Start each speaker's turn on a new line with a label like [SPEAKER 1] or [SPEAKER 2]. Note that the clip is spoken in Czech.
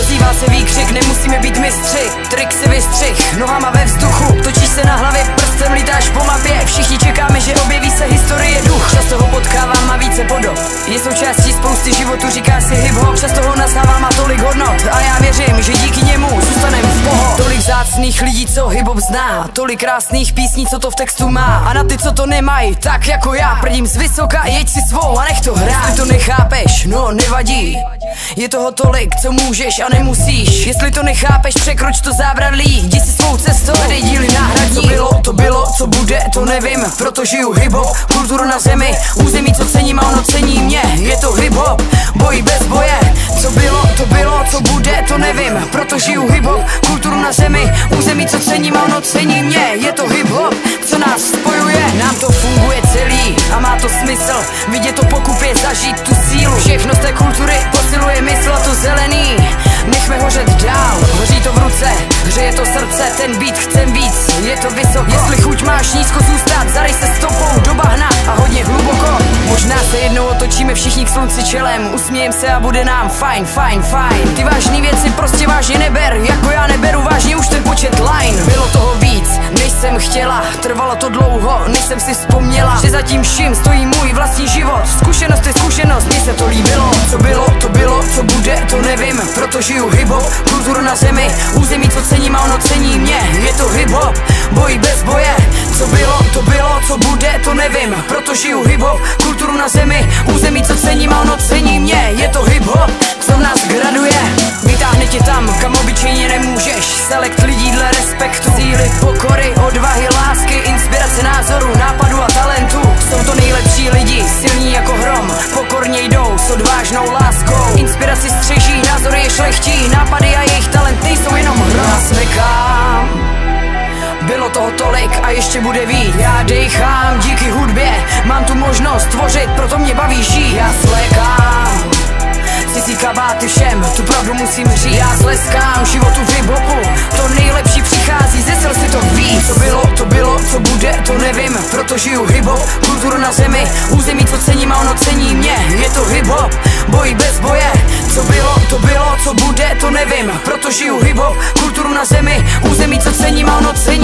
[SPEAKER 1] Ozývá se výkřik, nemusíme být mistři. Trik si vystřih, nohama ve vzduchu. Točíš se na hlavě, prstem lítáš po mapě. Všichni čekáme, že objeví se historie duch. Často ho potkávám, má více podob. Je součástí spousty životu, říká si hip-hop. Často ho nasává, má tolik hodnot. A já věřím, že díky němu zůstanem v poho. Tolik vzácných lidí, co hip-hop zná. Tolik krásných písní, co to v textu má. A na ty, co to nemají, tak jako já, prdím z vysoka, jeď si svou a nech to hrát. Jestli to nechápeš, no nevadí. Je toho tolik, co můžeš a nemusíš. Jestli to nechápeš, překroč to zábradlí. Jdi si svou cestou, tady díly náhradní. Co bylo, co bude, to nevím. Proto žiju hip-hop, kulturu na zemi. Území, co cením a ono cení mě. Je to hip-hop, boj bez boje. Co bylo, co bude, to nevím. Proto žiju hip-hop, kulturu na zemi. Území, co cením a ono cení mě. Je to hip-hop, co nás spojuje. Nám to funguje celý a má to smysl. Vidět to pokupě, zažít tu sílu. Všechno z té kultury posiluje mysl a to zelený nechme hořet dál. Hoří to v ruce, hřeje to srdce. Ten beat chcem víc, je to vysoko. Jestli chuť máš nízko zůstat, zadej se stopou do bahna a hodně hluboko. Možná se jednou otočíme všichni k slunci čelem. Usmějem se a bude nám fajn, fajn, fajn. Ty vážný věci prostě vážně neber, jako já neberu vážně už ten počet line. Bylo toho víc, než jsem chtěla. Trvalo to dlouho, než jsem si vzpomněla, že za tím vším stojí můj vlastní život. Zkušenost je zkušenost, mně se to líbilo. Co bylo, co bude, to nevím. Proto žiju hip-hop, kulturu na zemi. Území, co cením a ono cení mě. Je to hip-hop, boj bez boje. Co bylo, co bude, to nevím. Proto žiju hip-hop, kulturu na zemi. Území, co cením a ono cení mě. Je to hip-hop, co v nás graduje. Vytáhne tě tam, kam obyčejně nemůžeš. Selekt lidí dle respektu, síly, pokory, odvahy, lásky, inspirace názoru, nápadu a talentu. Jsou to nejlepší lidi, silní jako hrom. Pokorně jdou s odvážnou láskou. Inspiraci střeží, názory je šlechtí. Nápady a jejich talent nejsou jenom hra. Smekám, bylo toho tolik a ještě bude víc. Já dejchám díky hudbě, mám tu možnost tvořit, proto mě baví žít. Já slékám cizí kabáty všem, tu pravdu musím říct. Já sleskám životu v hip-hopu, to nejlepší přichází, ze sil si to víc. Co bylo, co bude, to nevím. Proto žiju hip-hop, kulturu na zemi. Území, co cením a ono cení mě. Je to hip-hop, boj bez boje. Co bylo, co bude, to nevím. Proto žiju hip-hop, kulturu na zemi. Území, co cením a ono cení